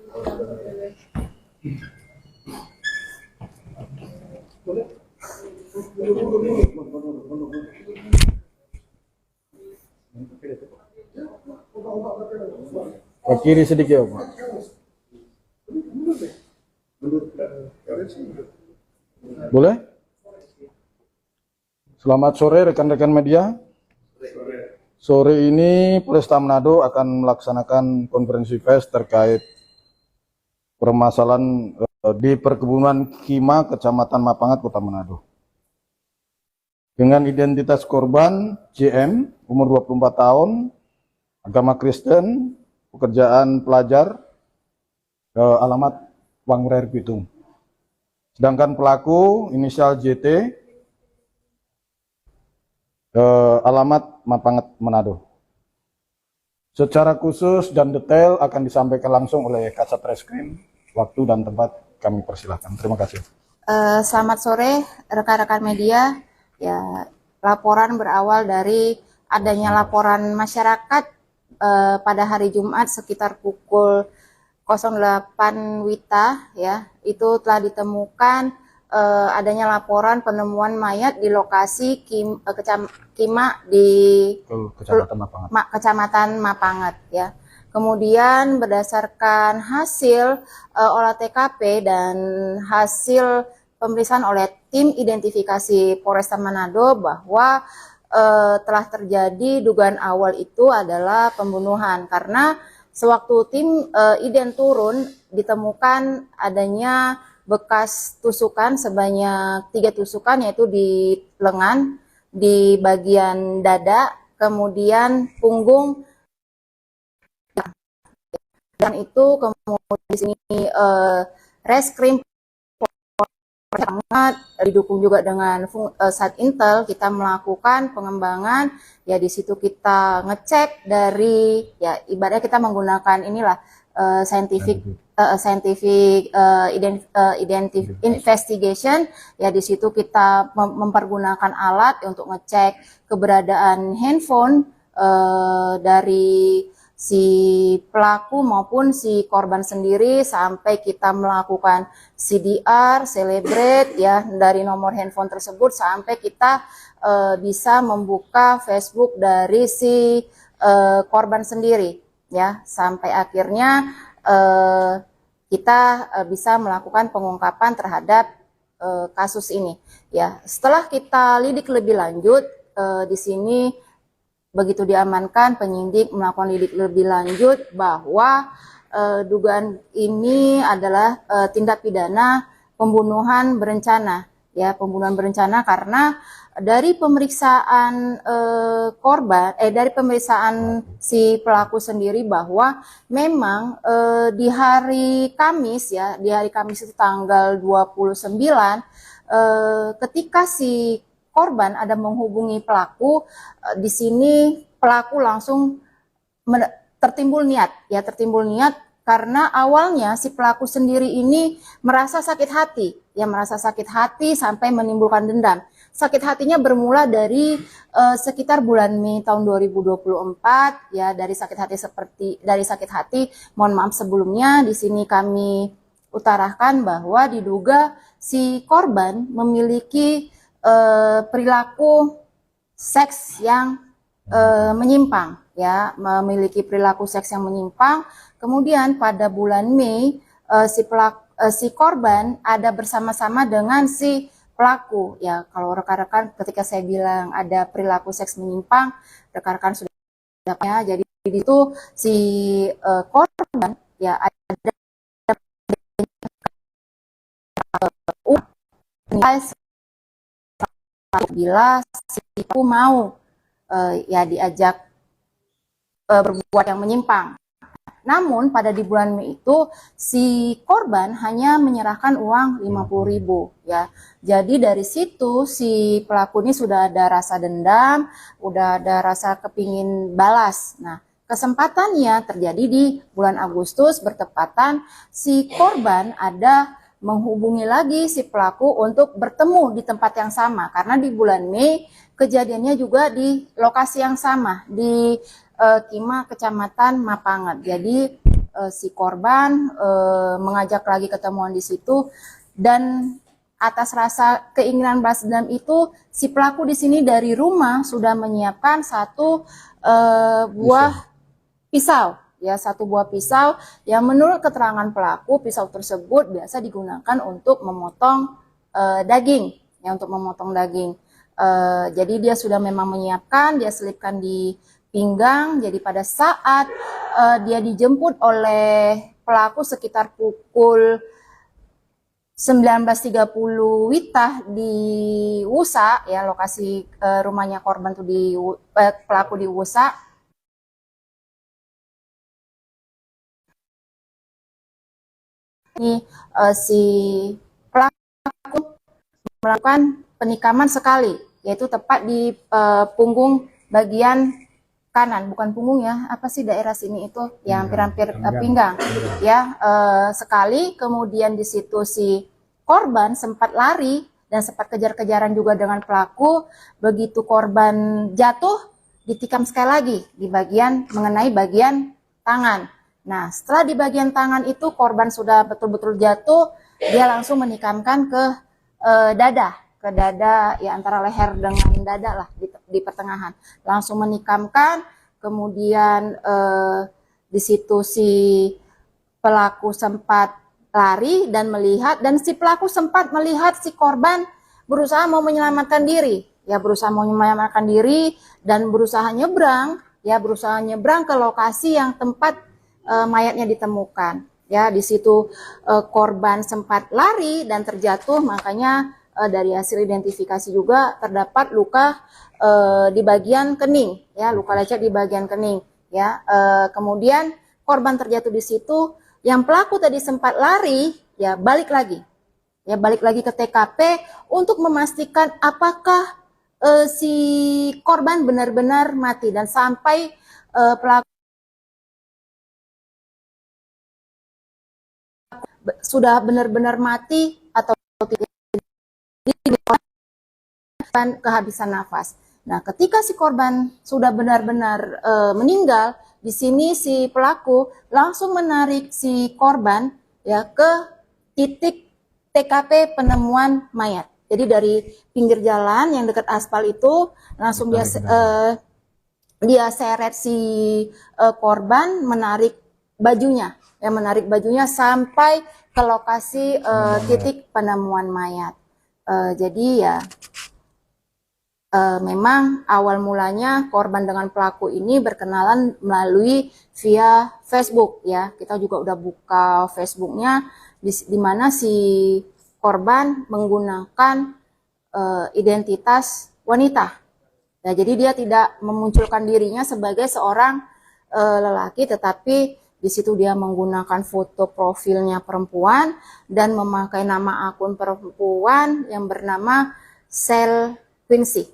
Ke kiri sedikit, Pak. Boleh? Selamat sore rekan-rekan media. Sore ini Polresta Manado akan melaksanakan konferensi pers terkait permasalahan di perkebunan Kima, Kecamatan Mapangat, Kota Manado. Dengan identitas korban JM, umur 24 tahun, agama Kristen, pekerjaan pelajar, alamat Wangrer Bitung. Sedangkan pelaku inisial JT, alamat Mapangat, Manado. Secara khusus dan detail akan disampaikan langsung oleh Kasat Reskrim. Waktu dan tempat kami persilahkan. Terima kasih. Selamat sore rekan-rekan media. Ya, laporan berawal dari adanya laporan masyarakat pada hari Jumat sekitar pukul 08 WITA, ya, itu telah ditemukan adanya laporan penemuan mayat di lokasi Kima di Kecamatan Mapangat, ya. Kemudian berdasarkan hasil olah TKP dan hasil pemeriksaan oleh tim identifikasi Polresta Manado bahwa telah terjadi dugaan awal itu adalah pembunuhan, karena sewaktu tim ident turun ditemukan adanya bekas tusukan sebanyak 3 tusukan, yaitu di lengan, di bagian dada, kemudian punggung, dan itu kemudian di sini Reskrim sangat didukung juga dengan Sat Intel, kita melakukan pengembangan, ya di situ kita ngecek dari, ya ibaratnya kita menggunakan inilah scientific investigation, ya di situ kita mempergunakan alat untuk ngecek keberadaan handphone dari si pelaku maupun si korban sendiri, sampai kita melakukan CDR, celebrate, ya dari nomor handphone tersebut, sampai kita bisa membuka Facebook dari si korban sendiri, ya, sampai akhirnya kita bisa melakukan pengungkapan terhadap kasus ini, ya. Setelah kita lidik lebih lanjut, di sini begitu diamankan, penyidik melakukan lidik lebih lanjut bahwa dugaan ini adalah tindak pidana pembunuhan berencana, ya, pembunuhan berencana, karena dari pemeriksaan dari pemeriksaan si pelaku sendiri bahwa memang di hari Kamis, ya, di hari Kamis itu tanggal 29, ketika si korban ada menghubungi pelaku, di sini pelaku langsung tertimbul niat, ya, tertimbul niat, karena awalnya si pelaku sendiri ini merasa sakit hati, ya, merasa sakit hati sampai menimbulkan dendam. Sakit hatinya bermula dari sekitar bulan Mei tahun 2024, ya, dari sakit hati, mohon maaf sebelumnya, di sini kami utarakan bahwa diduga si korban memiliki perilaku seks yang menyimpang, ya, memiliki perilaku seks yang menyimpang. Kemudian pada bulan Mei si korban ada bersama-sama dengan si pelaku, ya. Kalau rekan-rekan ketika saya bilang ada perilaku seks menyimpang, rekan-rekan sudah, ya, jadi itu si korban, ya, ada bila si pelaku mau ya diajak berbuat yang menyimpang. Namun pada di bulan Mei itu si korban hanya menyerahkan uang 50.000, ya. Jadi dari situ si pelaku ini sudah ada rasa dendam, udah ada rasa kepingin balas. Nah, kesempatannya terjadi di bulan Agustus, bertepatan si korban ada menghubungi lagi si pelaku untuk bertemu di tempat yang sama, karena di bulan Mei kejadiannya juga di lokasi yang sama, di Kima, Kecamatan Mapangat. Jadi si korban, mengajak lagi ketemuan di situ, dan atas rasa keinginan balas dendam itu si pelaku di sini dari rumah sudah menyiapkan satu buah pisau, ya, satu buah pisau yang menurut keterangan pelaku pisau tersebut biasa digunakan untuk memotong daging, ya, untuk memotong daging. Jadi dia sudah memang menyiapkan, dia selipkan di pinggang. Jadi pada saat dia dijemput oleh pelaku sekitar pukul 19.30 Wita di Wusa, ya, lokasi rumahnya korban tuh di pelaku di Wusa. Ini si pelaku melakukan penikaman sekali, yaitu tepat di punggung bagian kanan, bukan punggung ya, apa sih daerah sini itu yang hampir-hampir pinggang, ya, sekali. Kemudian di situ si korban sempat lari dan sempat kejar-kejaran juga dengan pelaku. Begitu korban jatuh, ditikam sekali lagi di bagian mengenai bagian tangan. Nah, setelah di bagian tangan itu korban sudah betul-betul jatuh, dia langsung menikamkan ke dada, ya, antara leher dengan dada lah, di pertengahan. Langsung menikamkan, kemudian di situ si pelaku sempat lari dan melihat, dan si pelaku sempat melihat si korban berusaha mau menyelamatkan diri, ya, berusaha mau menyelamatkan diri dan berusaha nyebrang, ya, berusaha nyebrang ke lokasi yang tempat mayatnya ditemukan. Ya, di situ korban sempat lari dan terjatuh, makanya dari hasil identifikasi juga terdapat luka di bagian kening, ya, luka lecet di bagian kening, ya. Kemudian korban terjatuh di situ, yang pelaku tadi sempat lari, ya, balik lagi ke TKP untuk memastikan apakah si korban benar-benar mati, dan sampai pelaku sudah benar-benar mati atau tidak, kehabisan nafas. Nah, ketika si korban sudah benar-benar meninggal, di sini si pelaku langsung menarik si korban, ya, ke titik TKP penemuan mayat. Jadi dari pinggir jalan yang dekat aspal itu langsung dia seret si korban, menarik bajunya, sampai ke lokasi titik penemuan mayat. Jadi ya, memang awal mulanya korban dengan pelaku ini berkenalan melalui via Facebook, ya. Kita juga udah buka Facebooknya, di mana si korban menggunakan identitas wanita. Nah, jadi dia tidak memunculkan dirinya sebagai seorang lelaki, tetapi di situ dia menggunakan foto profilnya perempuan dan memakai nama akun perempuan yang bernama Sel Quincy.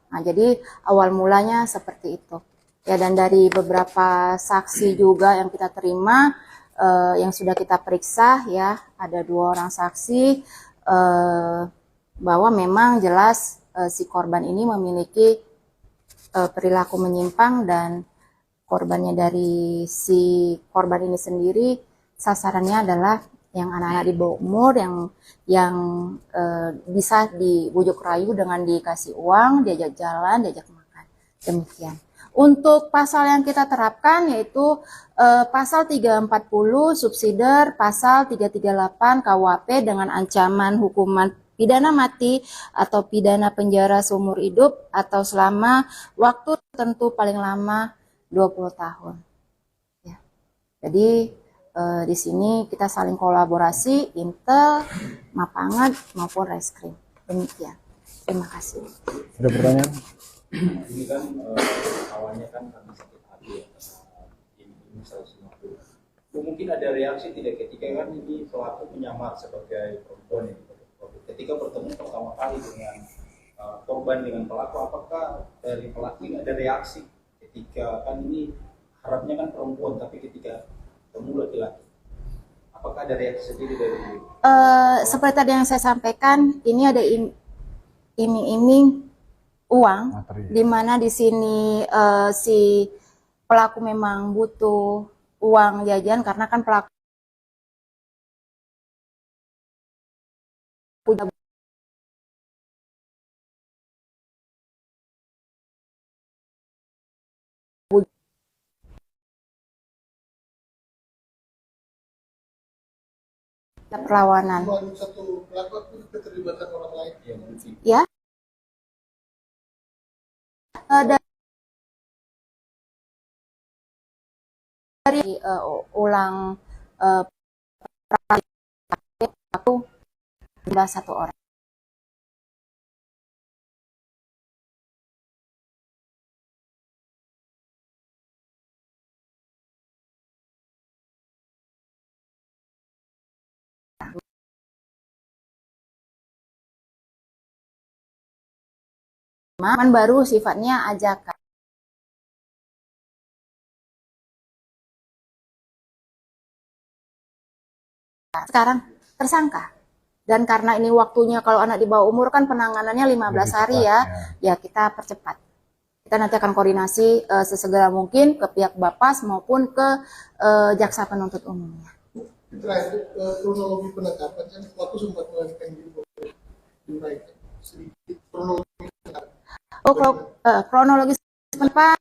Nah, jadi awal mulanya seperti itu. Ya, dan dari beberapa saksi juga yang kita terima, yang sudah kita periksa, ya, ada 2 orang saksi, bahwa memang jelas si korban ini memiliki perilaku menyimpang, dan korbannya dari si korban ini sendiri sasarannya adalah yang anak-anak di bawah umur yang bisa dibujuk rayu dengan dikasih uang, diajak jalan, diajak makan. Demikian. Untuk pasal yang kita terapkan yaitu pasal 340 subsidiar pasal 338 KUHP dengan ancaman hukuman pidana mati atau pidana penjara seumur hidup atau selama waktu tertentu paling lama 20 tahun. Ya. Jadi di sini kita saling kolaborasi, Intel, Mapangat maupun Reskrim. Demikian. Terima kasih. Ada pertanyaan? Ini kan awalnya kan karena sakit hati ya, ini 150. Mungkin ada reaksi tidak ketika kan ini pelaku menyamar sebagai perempuan ini. Ketika bertemu pertama kali dengan korban dengan pelaku, apakah dari pelaku ini ada reaksi ketika kan ini harapnya kan perempuan, tapi ketika ketemu laki-laki, apakah ada reaksi sendiri dari? Seperti tadi yang saya sampaikan, ini ada iming-iming uang, di mana di sini si pelaku memang butuh uang jajan karena kan pelaku perlawanan. Satu pelaku itu keterlibatan orang lain. Ya, dari ulang aku adalah satu orang. Cuman baru sifatnya ajakan. Sekarang tersangka. Dan karena ini waktunya kalau anak di bawah umur kan penanganannya 15 hari ya, ya kita percepat. Kita nanti akan koordinasi sesegera mungkin ke pihak Bapas maupun ke jaksa penuntut umumnya. Terakhir, kronologi penangkapan kan waktu sempat melarikan diri sedikit kronologi penangkapan. Oh, kronologis penangkapan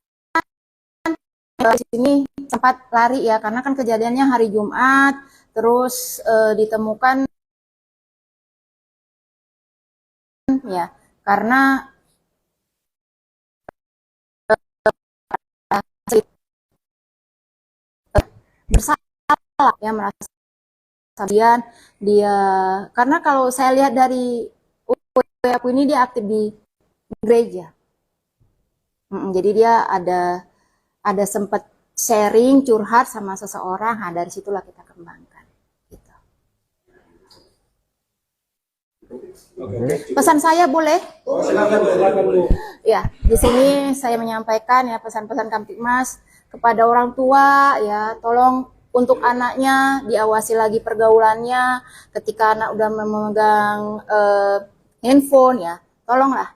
di sini sempat lari ya, karena kan kejadiannya hari Jumat, terus ditemukan ya karena bersalah ya, merasa dia karena kalau saya lihat dari aku ini dia aktif di gereja. Jadi dia ada sempat sharing curhat sama seseorang, nah dari situlah kita kembangkan gitu. Pesan saya boleh? Ya, di sini saya menyampaikan ya pesan-pesan Kamtibmas kepada orang tua ya, tolong untuk anaknya diawasi lagi pergaulannya. Ketika anak udah memegang handphone ya, tolonglah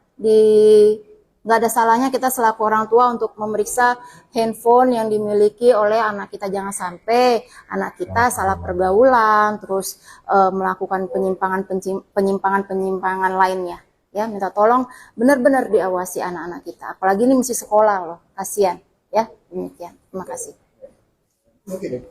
nggak ada salahnya kita selaku orang tua untuk memeriksa handphone yang dimiliki oleh anak kita. Jangan sampai anak kita salah pergaulan, terus melakukan penyimpangan lainnya. Ya, minta tolong benar-benar diawasi anak-anak kita. Apalagi ini masih sekolah loh, kasihan. Ya, demikian. Terima kasih. Oke.